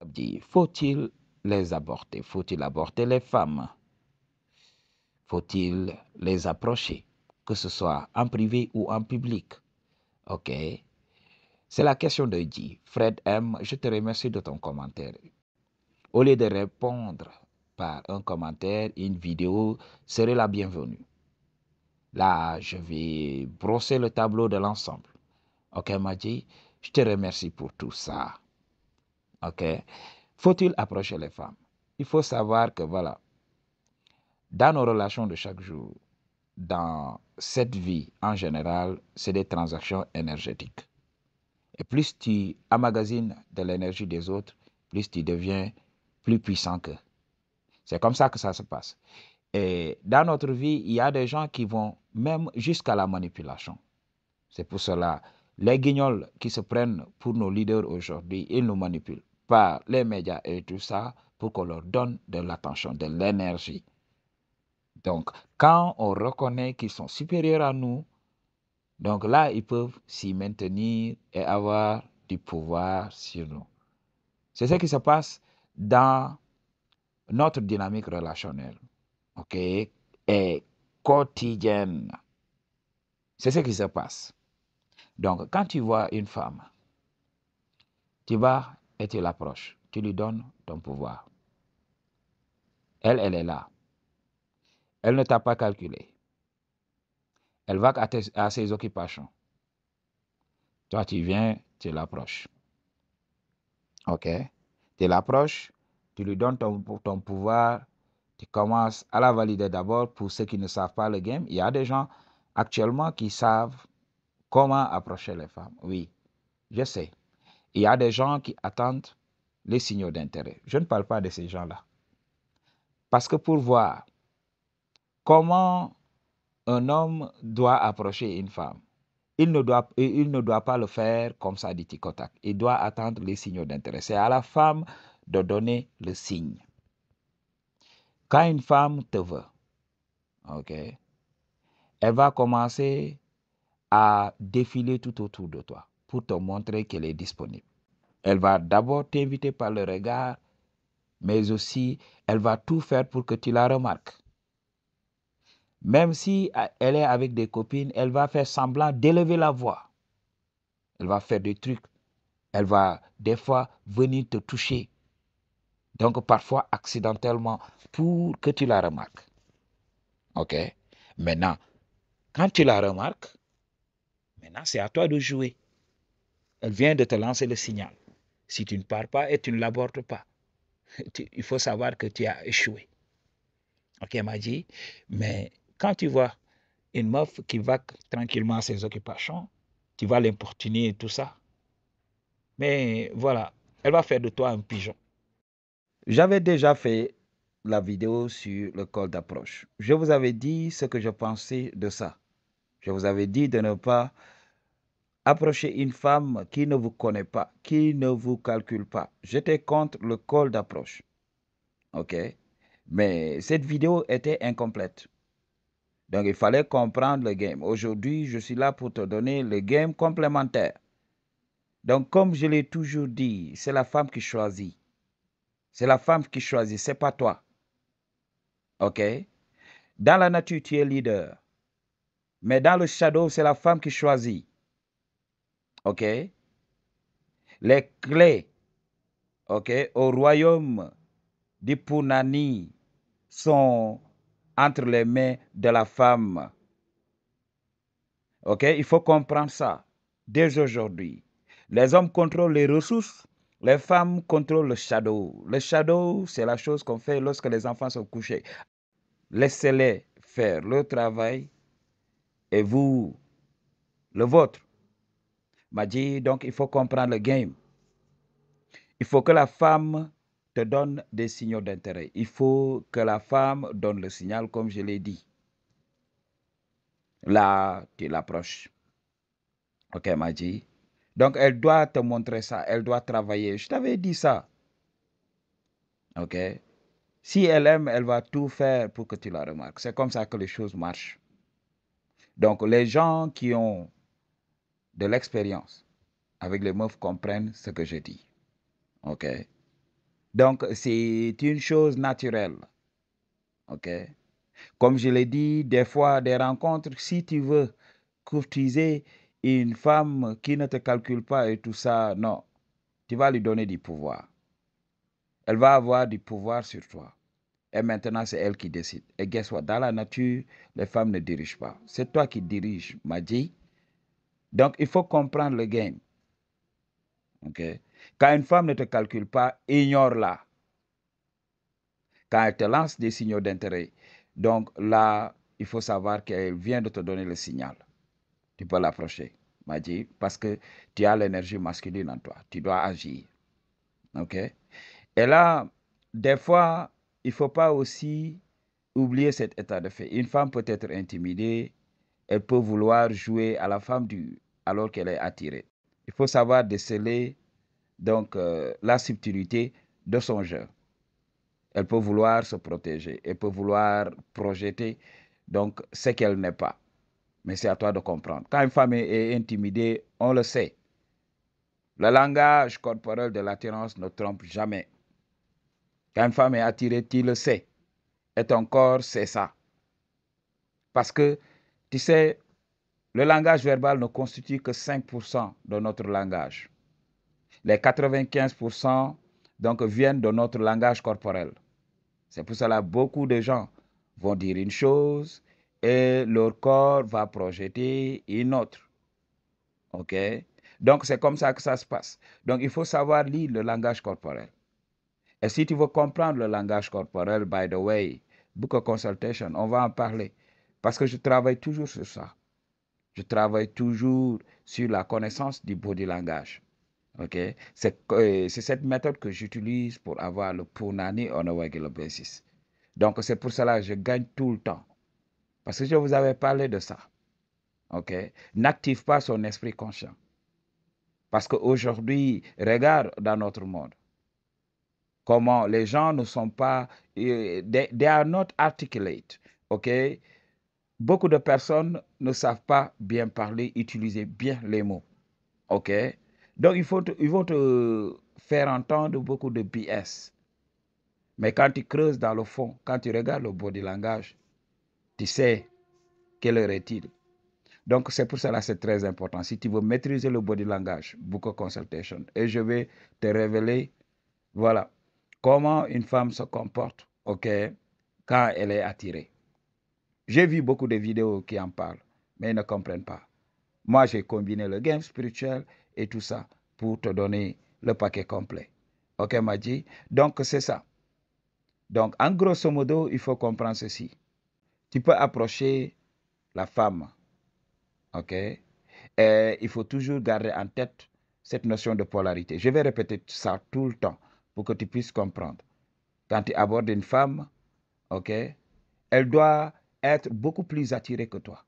dit, faut-il les aborter? Faut-il aborter les femmes? Faut-il les approcher, que ce soit en privé ou en public? Ok. C'est la question de Guy. Fred M, je te remercie de ton commentaire. Au lieu de répondre par un commentaire, une vidéo serait la bienvenue. Là, je vais brosser le tableau de l'ensemble. Ok, Madji, je te remercie pour tout ça. Ok. Faut-il approcher les femmes? Il faut savoir que voilà, dans nos relations de chaque jour, dans cette vie en général, c'est des transactions énergétiques. Et plus tu emmagasines de l'énergie des autres, plus tu deviens plus puissant qu'eux. C'est comme ça que ça se passe. Et dans notre vie, il y a des gens qui vont même jusqu'à la manipulation. C'est pour cela, les guignols qui se prennent pour nos leaders aujourd'hui, ils nous manipulent par les médias et tout ça pour qu'on leur donne de l'attention, de l'énergie. Donc, quand on reconnaît qu'ils sont supérieurs à nous, donc là, ils peuvent s'y maintenir et avoir du pouvoir sur nous. C'est ce qui se passe dans notre dynamique relationnelle, ok, et quotidienne. C'est ce qui se passe. Donc, quand tu vois une femme, tu vas et tu l'approches, tu lui donnes ton pouvoir. Elle est là. Elle ne t'a pas calculé. Elle va à ses occupations. Toi, tu viens, tu l'approches. Ok? Tu l'approches, tu lui donnes ton pouvoir, tu commences à la valider d'abord. Pour ceux qui ne savent pas le game, il y a des gens actuellement qui savent comment approcher les femmes. Oui, je sais. Il y a des gens qui attendent les signaux d'intérêt. Je ne parle pas de ces gens-là. Parce que pour voir comment un homme doit approcher une femme, il ne doit pas le faire comme ça du tic au tac. Il doit attendre les signaux d'intérêt. C'est à la femme de donner le signe. Quand une femme te veut, ok, elle va commencer à défiler tout autour de toi pour te montrer qu'elle est disponible. Elle va d'abord t'inviter par le regard, mais aussi elle va tout faire pour que tu la remarques. Même si elle est avec des copines, elle va faire semblant d'élever la voix. Elle va faire des trucs. Elle va des fois venir te toucher. Donc parfois accidentellement pour que tu la remarques. Ok? Maintenant, quand tu la remarques, maintenant c'est à toi de jouer. Elle vient de te lancer le signal. Si tu ne pars pas et tu ne l'abordes pas, il faut savoir que tu as échoué. Ok, m'a dit. Mais quand tu vois une meuf qui va tranquillement à ses occupations, tu vas l'importuner et tout ça. Mais voilà, elle va faire de toi un pigeon. J'avais déjà fait la vidéo sur le col d'approche. Je vous avais dit ce que je pensais de ça. Je vous avais dit de ne pas approcher une femme qui ne vous connaît pas, qui ne vous calcule pas. J'étais contre le col d'approche. OK? Mais cette vidéo était incomplète. Donc, il fallait comprendre le game. Aujourd'hui, je suis là pour te donner le game complémentaire. Donc, comme je l'ai toujours dit, c'est la femme qui choisit. C'est la femme qui choisit, c'est pas toi. OK? Dans la nature, tu es leader. Mais dans le shadow, c'est la femme qui choisit. OK? Les clés, OK, au royaume d'Ipunani sont entre les mains de la femme. OK? Il faut comprendre ça dès aujourd'hui. Les hommes contrôlent les ressources, les femmes contrôlent le shadow. Le shadow, c'est la chose qu'on fait lorsque les enfants sont couchés. Laissez-les faire le travail et vous, le vôtre. M'a dit, donc il faut comprendre le game. Il faut que la femme te donne des signaux d'intérêt. Il faut que la femme donne le signal, comme je l'ai dit. Là, tu l'approches. OK, m'a dit. Donc, elle doit te montrer ça. Elle doit travailler. Je t'avais dit ça. OK? Si elle aime, elle va tout faire pour que tu la remarques. C'est comme ça que les choses marchent. Donc, les gens qui ont de l'expérience avec les meufs comprennent ce que je dis. OK? Donc, c'est une chose naturelle. OK? Comme je l'ai dit, des fois, des rencontres, si tu veux courtiser une femme qui ne te calcule pas et tout ça, non, tu vas lui donner du pouvoir. Elle va avoir du pouvoir sur toi. Et maintenant, c'est elle qui décide. Et guess what? Dans la nature, les femmes ne dirigent pas. C'est toi qui diriges, m'a dit. Donc, il faut comprendre le game. Okay? Quand une femme ne te calcule pas, ignore-la. Quand elle te lance des signaux d'intérêt, donc là, il faut savoir qu'elle vient de te donner le signal. Tu peux l'approcher, m'a dit, parce que tu as l'énergie masculine en toi. Tu dois agir. OK? Et là, des fois, il ne faut pas aussi oublier cet état de fait. Une femme peut être intimidée, elle peut vouloir jouer à la femme alors qu'elle est attirée. Il faut savoir déceler donc la subtilité de son jeu. Elle peut vouloir se protéger, elle peut vouloir projeter donc ce qu'elle n'est pas. Mais c'est à toi de comprendre. Quand une femme est intimidée, on le sait. Le langage corporel de l'attirance ne trompe jamais. Quand une femme est attirée, tu le sais. Et ton corps, c'est ça. Parce que, tu sais, le langage verbal ne constitue que 5% de notre langage. Les 95% donc, viennent de notre langage corporel. C'est pour cela que beaucoup de gens vont dire une chose et leur corps va projeter une autre. OK? Donc, c'est comme ça que ça se passe. Donc, il faut savoir lire le langage corporel. Et si tu veux comprendre le langage corporel, by the way, book a consultation, on va en parler. Parce que je travaille toujours sur ça. Je travaille toujours sur la connaissance du body language. OK? C'est cette méthode que j'utilise pour avoir le punani on a regular basis. Donc, c'est pour cela que je gagne tout le temps. Parce que je vous avais parlé de ça. OK? N'active pas son esprit conscient. Parce qu'aujourd'hui, regarde dans notre monde, comment les gens ne sont pas, they are not articulate. OK? Beaucoup de personnes ne savent pas bien parler, utiliser bien les mots. OK? Donc, ils vont te faire entendre beaucoup de BS. Mais quand tu creuses dans le fond, quand tu regardes le body langage, tu sais quelle heure est-il. Donc, c'est pour cela que c'est très important. Si tu veux maîtriser le body language, book a consultation. Et je vais te révéler, voilà, comment une femme se comporte, OK, quand elle est attirée. J'ai vu beaucoup de vidéos qui en parlent, mais ils ne comprennent pas. Moi, j'ai combiné le game spirituel et tout ça pour te donner le paquet complet. OK, Madji? Donc, c'est ça. Donc, en grosso modo, il faut comprendre ceci. Tu peux approcher la femme, OK? Et il faut toujours garder en tête cette notion de polarité. Je vais répéter ça tout le temps pour que tu puisses comprendre. Quand tu abordes une femme, OK, elle doit être beaucoup plus attirée que toi.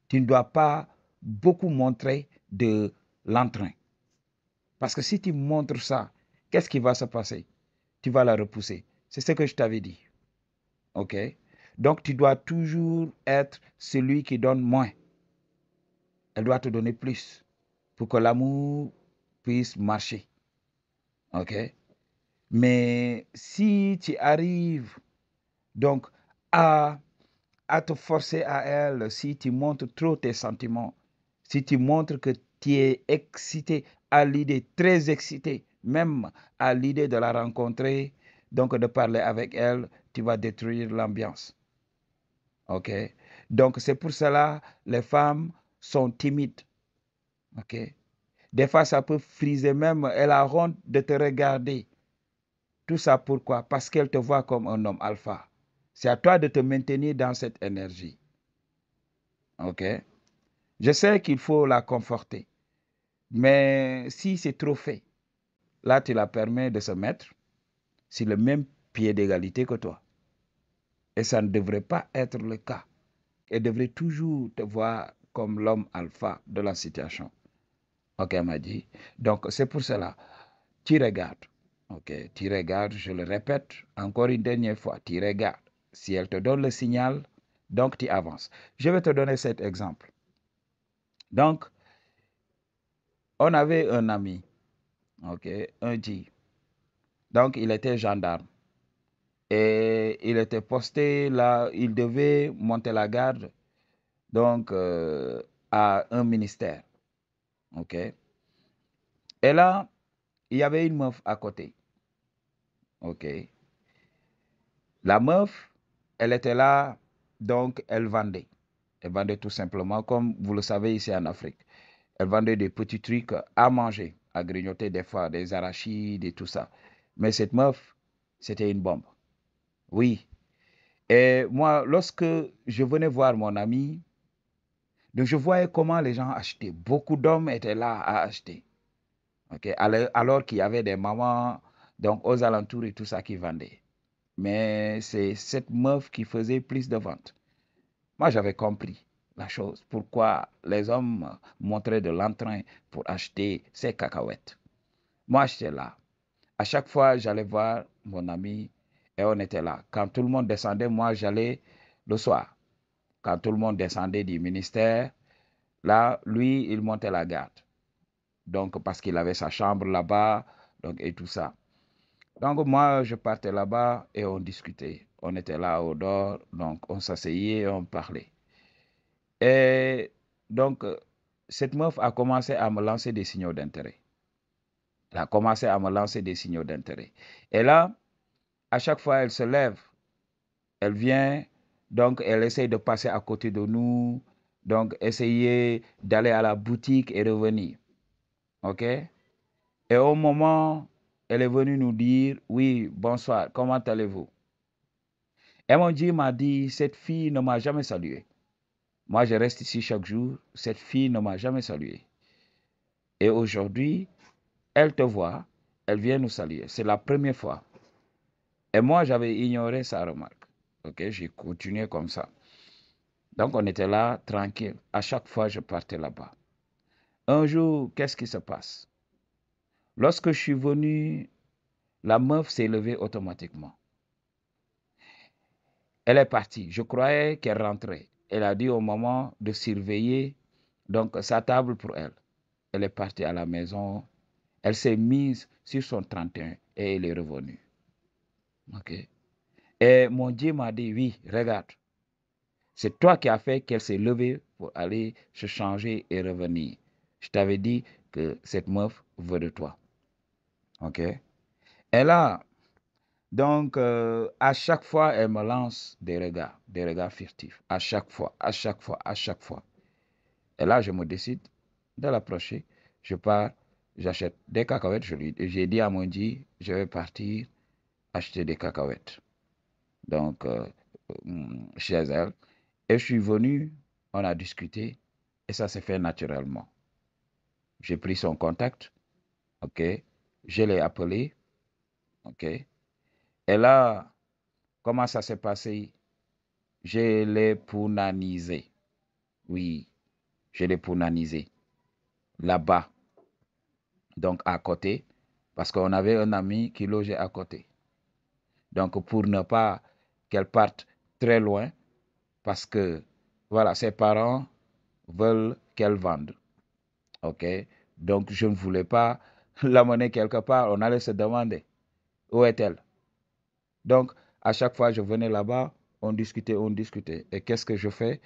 Tu ne dois pas beaucoup montrer de l'entrain. Parce que si tu montres ça, qu'est-ce qui va se passer? Tu vas la repousser. C'est ce que je t'avais dit. OK? Donc, tu dois toujours être celui qui donne moins. Elle doit te donner plus pour que l'amour puisse marcher. OK? Mais si tu arrives donc à, à te forcer à elle, si tu montres trop tes sentiments, si tu montres que tu es excité à l'idée, très excité, même à l'idée de la rencontrer, donc de parler avec elle, tu vas détruire l'ambiance. OK? Donc c'est pour cela les femmes sont timides. OK? Des fois, ça peut friser même. Elle a honte de te regarder. Tout ça pourquoi? Parce qu'elle te voit comme un homme alpha. C'est à toi de te maintenir dans cette énergie. OK? Je sais qu'il faut la conforter. Mais si c'est trop fait, là, tu la permets de se mettre sur le même pied d'égalité que toi. Et ça ne devrait pas être le cas. Elle devrait toujours te voir comme l'homme alpha de la situation. OK, elle m'a dit. Donc, c'est pour cela. Tu regardes. OK, tu regardes, je le répète encore une dernière fois, tu regardes. Si elle te donne le signal, donc tu avances. Je vais te donner cet exemple. Donc, on avait un ami, OK, un G. Donc, il était gendarme. Et il était posté là, il devait monter la garde, donc, à un ministère. OK? Et là, il y avait une meuf à côté. OK? La meuf, elle était là, donc elle vendait. Elle vendait tout simplement, comme vous le savez ici en Afrique. Elle vendait des petits trucs à manger, à grignoter des fois, des arachides et tout ça. Mais cette meuf, c'était une bombe. Oui. Et moi, lorsque je venais voir mon ami, donc je voyais comment les gens achetaient. Beaucoup d'hommes étaient là à acheter. OK? Alors qu'il y avait des mamans donc aux alentours et tout ça qui vendaient. Mais c'est cette meuf qui faisait plus de ventes. Moi, j'avais compris la chose. Pourquoi les hommes montraient de l'entrain pour acheter ces cacahuètes. Moi, j'étais là. À chaque fois, j'allais voir mon ami et on était là. Quand tout le monde descendait, moi, j'allais le soir. Quand tout le monde descendait du ministère, là, lui, il montait la garde. Donc, parce qu'il avait sa chambre là-bas, donc, et tout ça. Donc, moi, je partais là-bas et on discutait. On était là au dehors, donc on s'asseyait et on parlait. Et donc, cette meuf a commencé à me lancer des signaux d'intérêt. Elle a commencé à me lancer des signaux d'intérêt. Et là, à chaque fois, elle se lève, elle vient, donc elle essaye de passer à côté de nous, donc essayer d'aller à la boutique et revenir. OK? Et au moment, elle est venue nous dire, oui, bonsoir, comment allez-vous? Et mon Dieu m'a dit, cette fille ne m'a jamais salué. Moi, je reste ici chaque jour, cette fille ne m'a jamais salué. Et aujourd'hui, elle te voit, elle vient nous saluer. C'est la première fois. Et moi, j'avais ignoré sa remarque. OK, j'ai continué comme ça. Donc, on était là, tranquille. À chaque fois, je partais là-bas. Un jour, qu'est-ce qui se passe? Lorsque je suis venu, la meuf s'est levée automatiquement. Elle est partie. Je croyais qu'elle rentrait. Elle a dit au moment de surveiller donc sa table pour elle. Elle est partie à la maison. Elle s'est mise sur son 31 et elle est revenue. OK. Et mon Dieu m'a dit, oui, regarde. C'est toi qui as fait qu'elle s'est levée pour aller se changer et revenir. Je t'avais dit que cette meuf veut de toi. OK? Et là, donc, à chaque fois, elle me lance des regards furtifs. À chaque fois, à chaque fois, à chaque fois. Et là, je me décide de l'approcher. Je pars, j'achète des cacahuètes. J'ai dit à mon Dieu, je vais partir acheter des cacahuètes. Donc, chez elle. Et je suis venu, on a discuté, et ça s'est fait naturellement. J'ai pris son contact, ok, je l'ai appelé, ok. Et là, comment ça s'est passé? Je l'ai pounanisé. Oui, je l'ai pounanisé. Là-bas, donc à côté, parce qu'on avait un ami qui logeait à côté. Donc, pour ne pas qu'elle parte très loin, parce que, voilà, ses parents veulent qu'elle vende. OK? Donc, je ne voulais pas l'amener quelque part. On allait se demander, où est-elle? Donc, à chaque fois, je venais là-bas, on discutait, on discutait. Et qu'est-ce que je fais?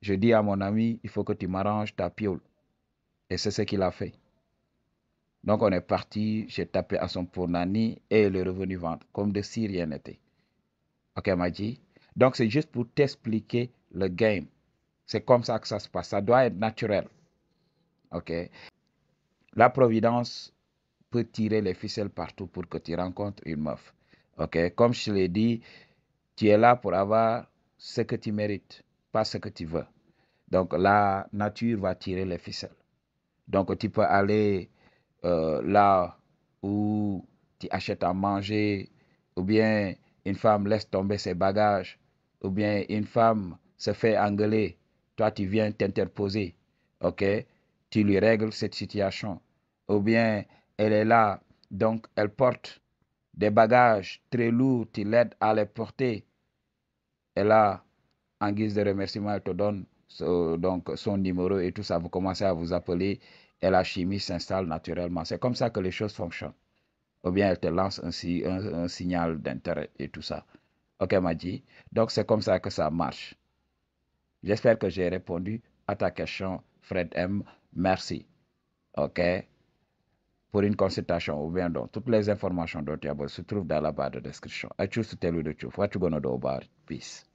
Je dis à mon ami, il faut que tu m'arranges ta piole. Et c'est ce qu'il a fait. Donc, on est parti, j'ai tapé à son Nani et il est revenu vendre, comme de si rien n'était. OK, m'a dit. Donc, c'est juste pour t'expliquer le game. C'est comme ça que ça se passe. Ça doit être naturel. OK? La providence peut tirer les ficelles partout pour que tu rencontres une meuf. OK? Comme je l'ai dit, tu es là pour avoir ce que tu mérites, pas ce que tu veux. Donc, la nature va tirer les ficelles. Donc, tu peux aller là où tu achètes à manger, ou bien une femme laisse tomber ses bagages, ou bien une femme se fait engueuler. Toi, tu viens t'interposer. OK? Tu lui règles cette situation. Ou bien elle est là, donc elle porte des bagages très lourds, tu l'aides à les porter. Et là, en guise de remerciement, elle te donne donc son numéro et tout ça. Vous commencez à vous appeler et la chimie s'installe naturellement. C'est comme ça que les choses fonctionnent. ou bien elle te lance un signal d'intérêt et tout ça. Ok, Madji. Donc, c'est comme ça que ça marche. J'espère que j'ai répondu à ta question, Fred M. Merci. Ok. Pour une consultation ou bien donc, toutes les informations dont tu as besoin se trouvent dans la barre de description. I choose to tell you the truth. What you gonna do about it? Peace.